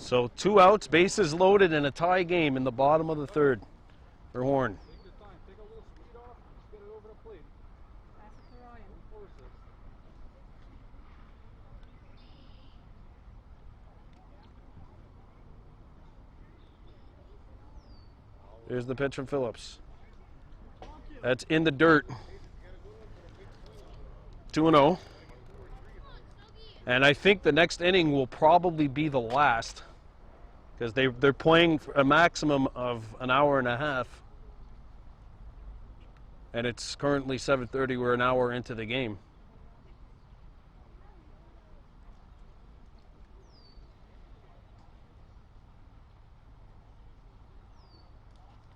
So 2 outs, bases loaded, and a tie game in the bottom of the 3rd for Horn. Take your time. Take a little speed off. Just get it over the plate. Pass it to Ryan. Don't force it. Here's the pitch from Phillips. That's in the dirt. 2-0. And I think the next inning will probably be the last, because they're playing for a maximum of an hour and a half. And it's currently 7:30. We're an hour into the game.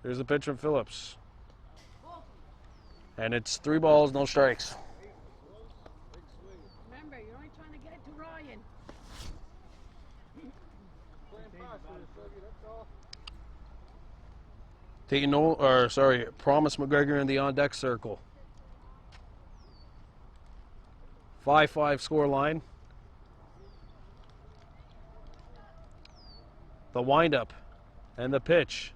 There's the pitch from Phillips. And it's 3 balls, no strikes. Remember, you're only trying to get it to Ryan. Promise McGregor in the on-deck circle. 5-5 score line. The windup and the pitch.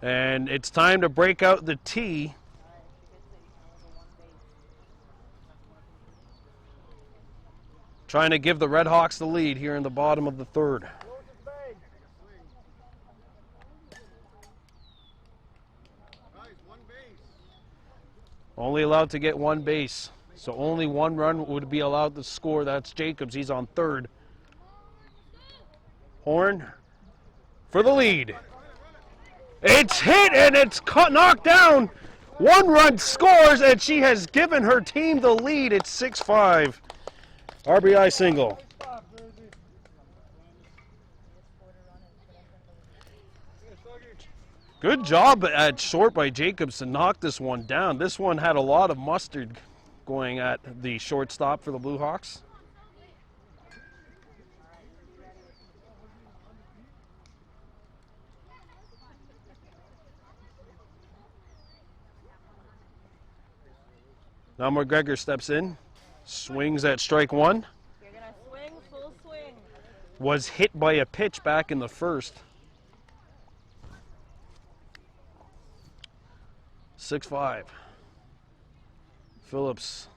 And it's time to break out the tee. Trying to give the Redhawks the lead here in the bottom of the third. Only allowed to get 1 base. So only 1 run would be allowed to score. That's Jacobs. He's on third. Horn for the lead. It's hit and it's knocked down. 1 run scores and she has given her team the lead. It's 6-5. RBI single. Good job at short by Jacobs to knock this one down. This one had a lot of mustard going at the shortstop for the Bluehawks. Now McGregor steps in, swings at strike 1. You're gonna swing, full swing. Was hit by a pitch back in the first. 6-5. Phillips.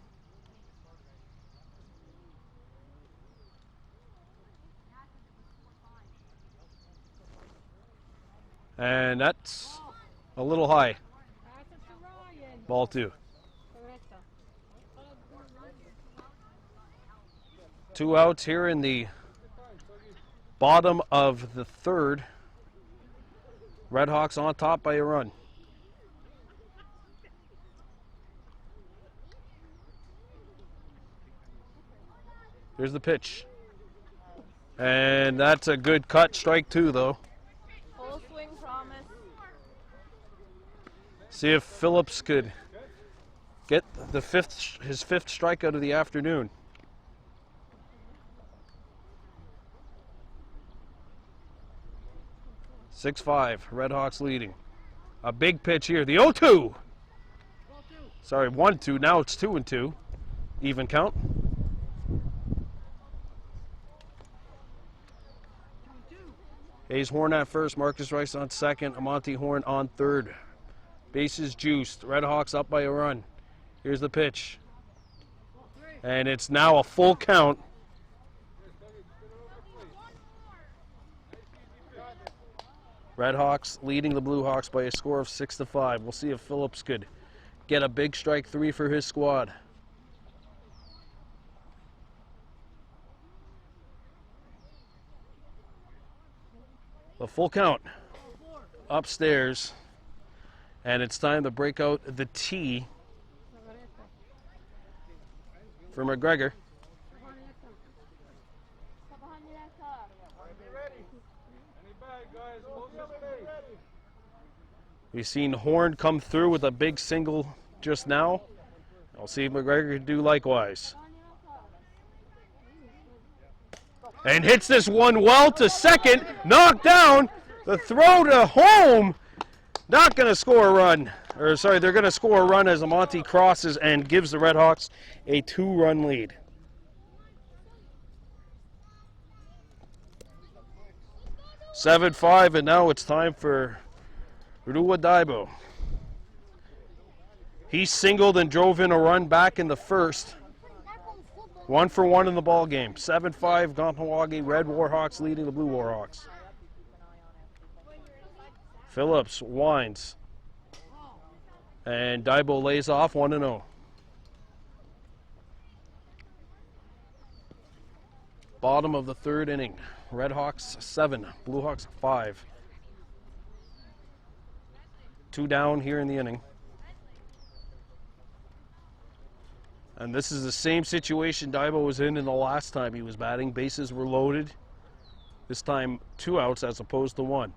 And that's a little high. Pass it to Ryan. Ball 2. 2 outs here in the bottom of the third. Redhawks on top by a run. Here's the pitch. And that's a good cut. Strike 2, though. Full swing promise. See if Phillips could get his 5th strikeout of the afternoon. Six-5, Redhawks leading. A big pitch here. The 0-2. Sorry, 1-2. Now it's 2-2. Even count. Hayes Horn at first, Marcus Rice on second, Amonte Horn on third. Bases juiced. Redhawks up by a run. Here's the pitch. And it's now a full count. Redhawks leading the Bluehawks by a score of 6-5. We'll see if Phillips could get a big strike 3 for his squad. The full count upstairs, and it's time to break out the tee for McGregor. We've seen Horn come through with a big single just now. I'll see if McGregor can do likewise. And hits this one well to second. Knocked down. The throw to home. Not going to score a run. Or sorry, they're going to score a run as Amonte crosses and gives the Redhawks a 2-run lead. (7-5), and now it's time for Rua Daibo. He singled and drove in a run back in the first. 1 for 1 in the ball game. 7-5, Kahnawake Red Warhawks leading the Blue Warhawks. Phillips winds. And Daibo lays off 1-0. Bottom of the third inning. Redhawks 7, Bluehawks 5. 2 down here in the inning. And this is the same situation Daibo was in the last time he was batting. Bases were loaded. This time 2 outs as opposed to 1.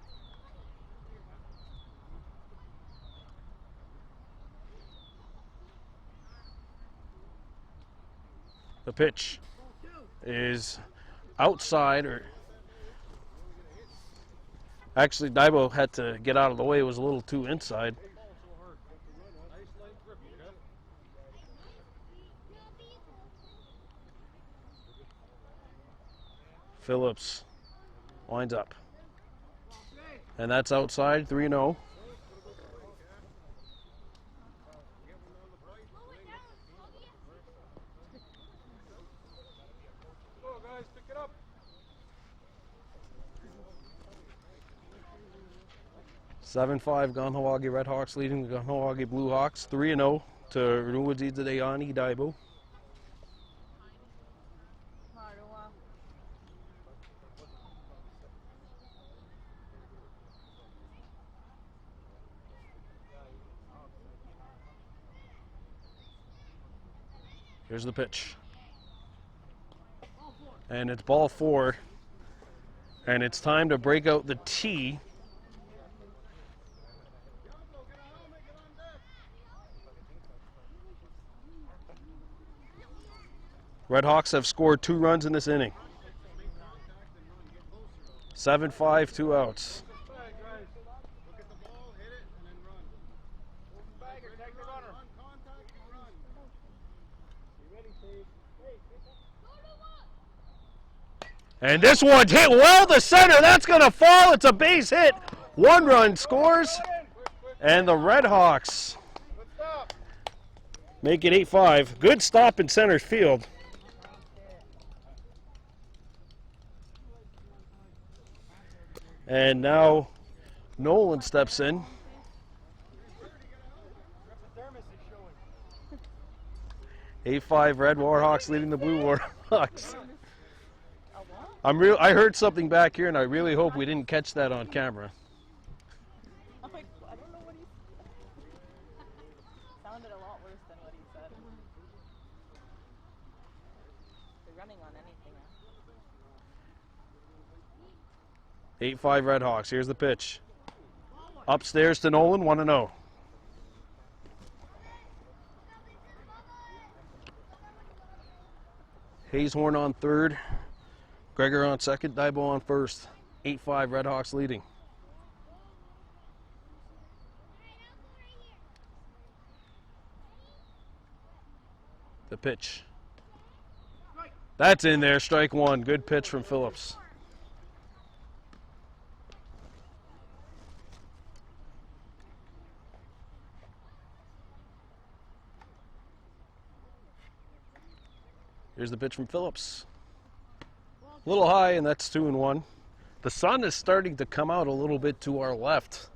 The pitch is outside, or actually Daibo had to get out of the way. It was a little too inside. Phillips winds up. And that's outside, 3-0. Go, guys, pick it up. Seven-5 Kahnawake Redhawks leading the Kahnawake Bluehawks. 3-0 to Ruwadi Dayani Daibo. Here's the pitch. And it's ball 4. And it's time to break out the tee. Redhawks have scored 2 runs in this inning. 7-5, 2 outs. And this one's hit well to center. That's going to fall. It's a base hit. 1 run scores. And the Redhawks make it 8-5. Good stop in center field. And now Nolan steps in. A5 Red Warhawks leading the Blue Warhawks. I heard something back here, and I really hope we didn't catch that on camera. I don't know what he sounded a lot worse than what he said. They're running on anything. 8-5 Redhawks. Here's the pitch. Upstairs to Nolan, 1-0. Hayeshorn on third. Gregor on second. Daibo on first. 8-5 Redhawks leading. The pitch. That's in there. Strike 1. Good pitch from Phillips. Here's the pitch from Phillips. A little high, and that's 2-1. The sun is starting to come out a little bit to our left.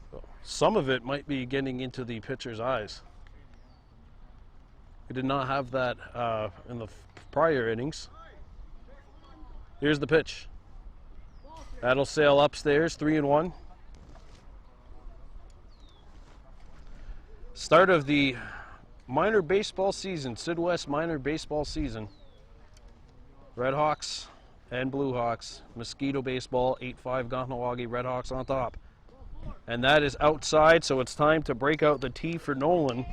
So some of it might be getting into the pitcher's eyes. We did not have that in the prior innings. Here's the pitch. That'll sail upstairs, 3-1. Start of the minor baseball season, Sud-ouest minor baseball season. Redhawks and Bluehawks. Mosquito baseball, 8-5 Kahnawake Redhawks on top. And that is outside, so it's time to break out the tee for Nolan.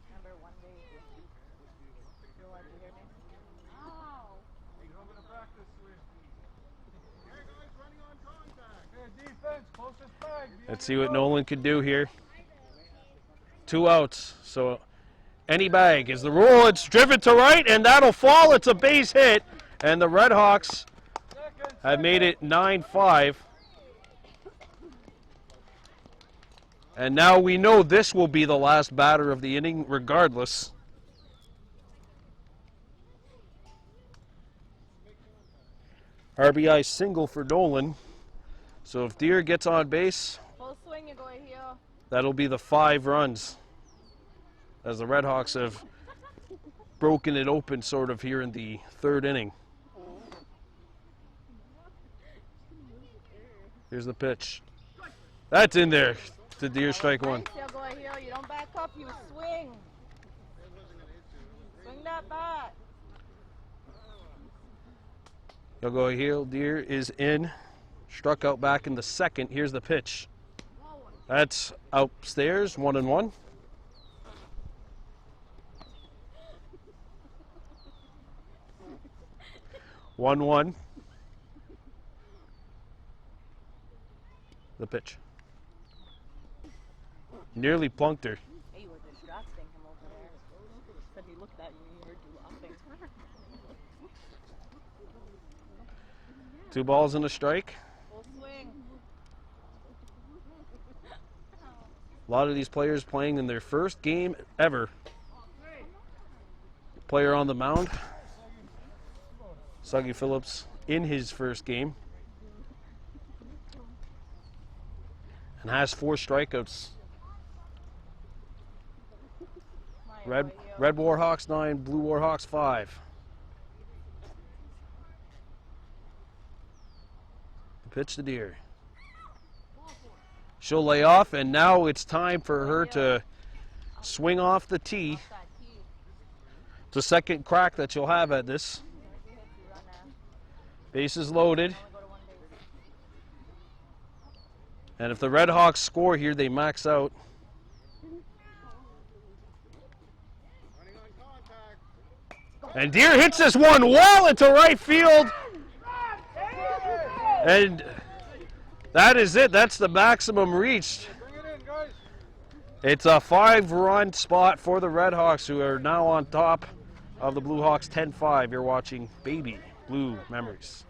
Remember one day you wanted to hear me? Let's see what Nolan could do here. 2 outs, so any bag is the rule. It's driven to right, and that'll fall. It's a base hit, and the Redhawks have made it 9-5. And now we know this will be the last batter of the inning regardless. RBI single for Nolan. So if Deere gets on base, Full swing, you go here. that'll be the 5 runs, as the Redhawks have broken it open sort of here in the third inning. Here's the pitch. That's in there. The Deer strike one. Nice, go here. You don't back up, you swing. Swing that bat. He'll go heel. Deer is in. Struck out back in the second. Here's the pitch. That's upstairs, 1-1. One. The pitch. Nearly plunked her. Hey, you were distracting him over there. Said he looked at you and he heard you laughing. 2 balls and a strike. Full swing. A lot of these players playing in their first game ever. Player on the mound. Suggy Phillips in his first game. And has 4 strikeouts. Red Warhawks 9, Blue Warhawks 5. Pitch to Deer. She'll lay off, and now it's time for her to swing off the tee. It's a second crack that she'll have at this. Bases loaded. And if the Redhawks score here, they max out. And Deer hits this one well into right field. And that is it. That's the maximum reached. Bring it in, guys. It's a 5-run spot for the Redhawks, who are now on top of the Bluehawks 10-5. You're watching Baby Blue Memories.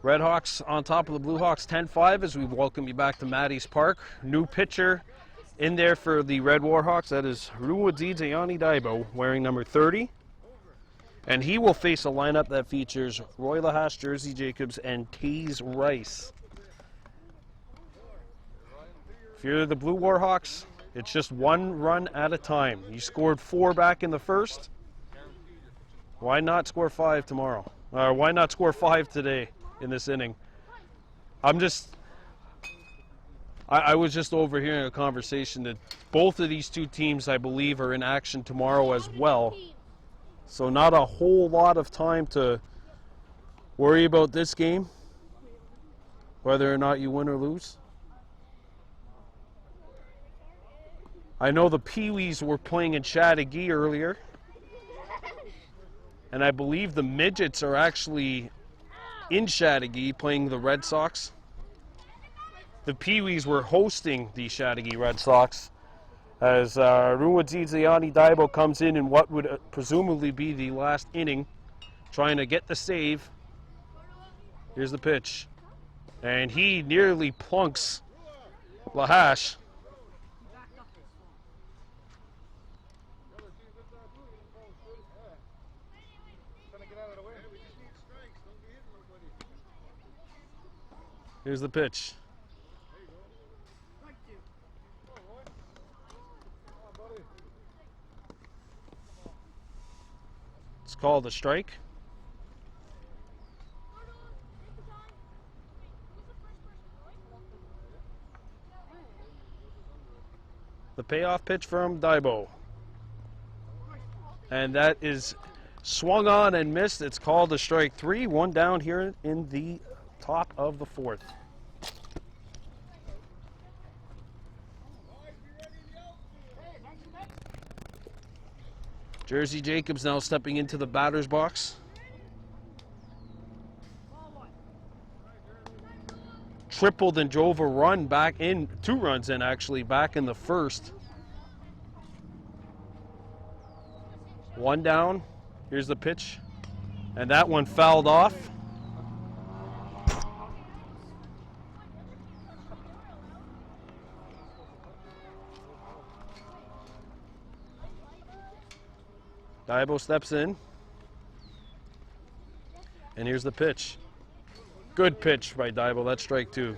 Redhawks on top of the Bluehawks 10-5 as we welcome you back to Maddie's Park. New pitcher in there for the Red Warhawks. That is Ruwadzi Daibo, wearing number 30. And he will face a lineup that features Roy Lahash, Jersey Jacobs, and Taze Rice. If you're the Blue Warhawks, it's just 1 run at a time. You scored 4 back in the first. Why not score 5 tomorrow? Or why not score 5 today in this inning? I was just overhearing a conversation that both of these 2 teams, I believe, are in action tomorrow as well. So not a whole lot of time to worry about this game, whether or not you win or lose. I know the Pee-wees were playing in Chattagee earlier, and I believe the midgets are actually in Chattagee playing the Red Sox. The Pee-wees were hosting the Chattagee Red Sox as Ruwadzi Daibo comes in what would presumably be the last inning, trying to get the save. Here's the pitch. And he nearly plunks Lahash. Here's the pitch. It's called a strike. The payoff pitch from Daibo. And that is swung on and missed. It's called a strike 3. 1 down here in the top of the 4th. Jersey Jacobs now stepping into the batter's box. Tripled and drove a run back in, 2 runs in actually, back in the first. 1 down. Here's the pitch. And that one fouled off. Daibo steps in. And here's the pitch. Good pitch by Daibo. That's strike 2.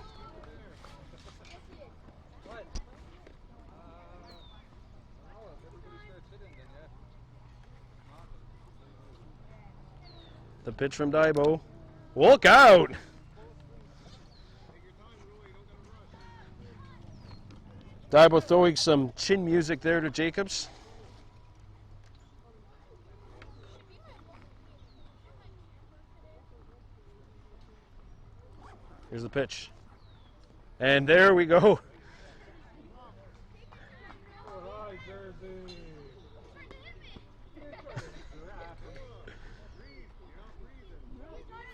The pitch from Daibo. Look out! Daibo throwing some chin music there to Jacobs. Here's the pitch. And there we go.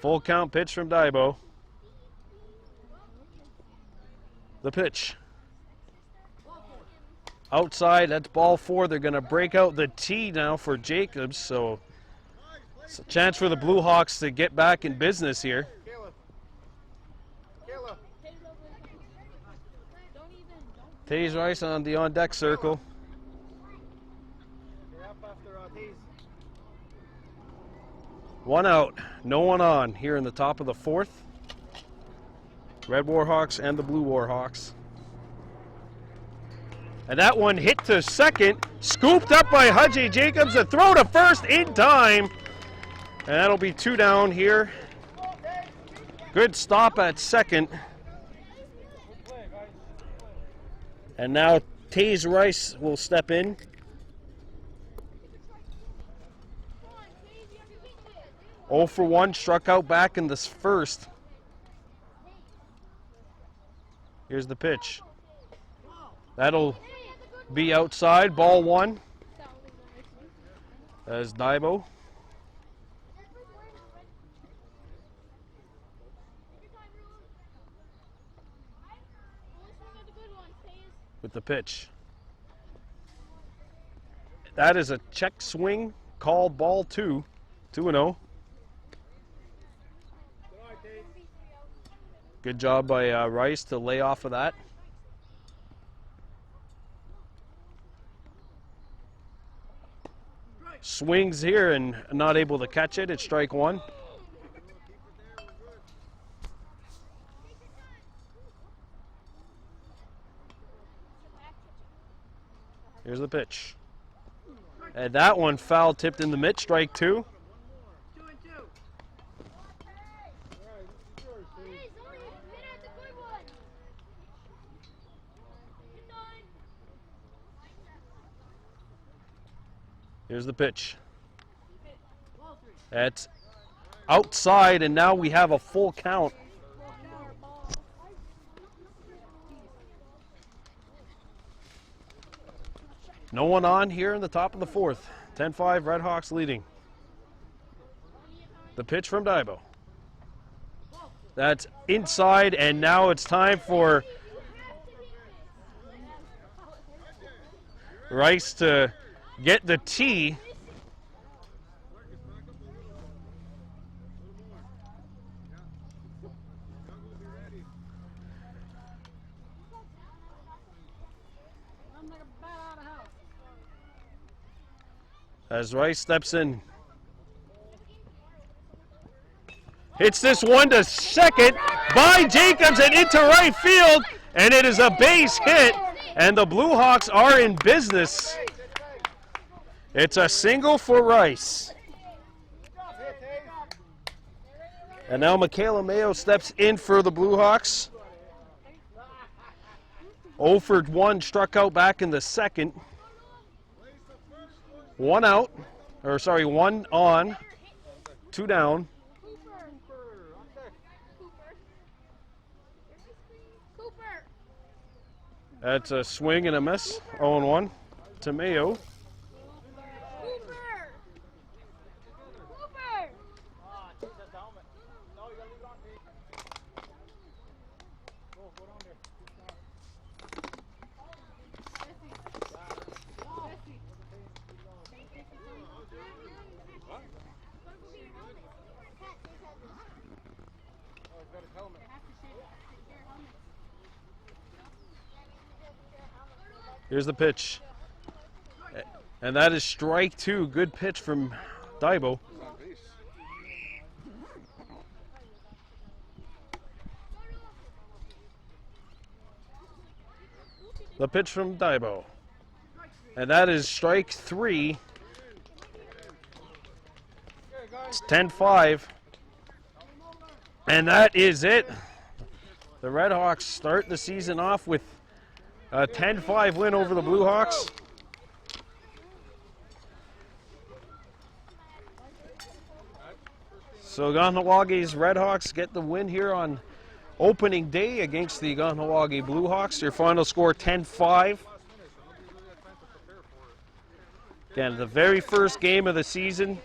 Full count pitch from Daibo. The pitch. Outside, that's ball 4. They're going to break out the tee now for Jacobs, so it's a chance for the Bluehawks to get back in business here. Taze Rice on the on-deck circle. One out, no one on here in the top of the 4th. Red Warhawks and the Blue Warhawks. And that one hit to second, scooped up by Hudgy Jacobs, a throw to first in time. And that'll be 2 down here. Good stop at second. And now Taze Rice will step in. Oh for 1, struck out back in this first. Here's the pitch. That'll be outside, ball 1. As Daibo. With the pitch. That is a check swing, called ball 2, 2-0. Good job by Rice to lay off of that. Swings here and not able to catch it. It's strike 1. Here's the pitch. And that one foul tipped in the mid, strike 2. Here's the pitch. That's outside, and now we have a full count. No one on here in the top of the 4th. 10-5, Redhawks leading. The pitch from Daibo. That's inside, and now it's time for Rice to get the tee. As Rice steps in. Hits this one to second by Jacobs and into right field, and it is a base hit, and the Bluehawks are in business. It's a single for Rice. And now Michaela Mayo steps in for the Bluehawks. 0 for 1, struck out back in the second. 1 out, or sorry, 1 on, 2 down. That's a swing and a miss. 0-1 to Mayo. Here's the pitch. And that is strike 2. Good pitch from Daibo. The pitch from Daibo. And that is strike 3. It's 10-5. And that is it. The Redhawks start the season off with a 10-5 win over the Bluehawks. So Kahnawake's Redhawks get the win here on opening day against the Kahnawake Bluehawks. Your final score 10-5. Again, the very first game of the season.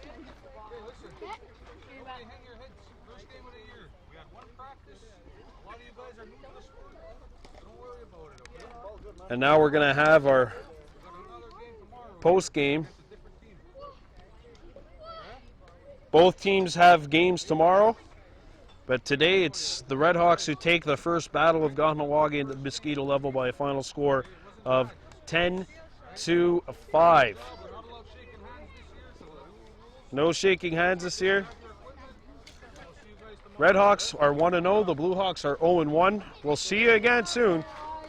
And now we're going to have our post game. Both teams have games tomorrow, but today it's the Redhawks who take the first battle of Kahnawake at the Mosquito level by a final score of 10-5. No shaking hands this year. Redhawks are 1-0. The Bluehawks are 0-1. We'll see you again soon.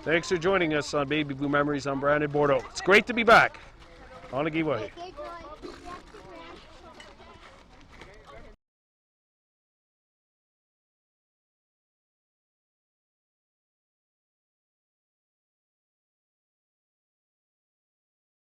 Thanks for joining us on Baby Blue Memories. I'm Brandon Bordeaux. It's great to be back. On a giveaway.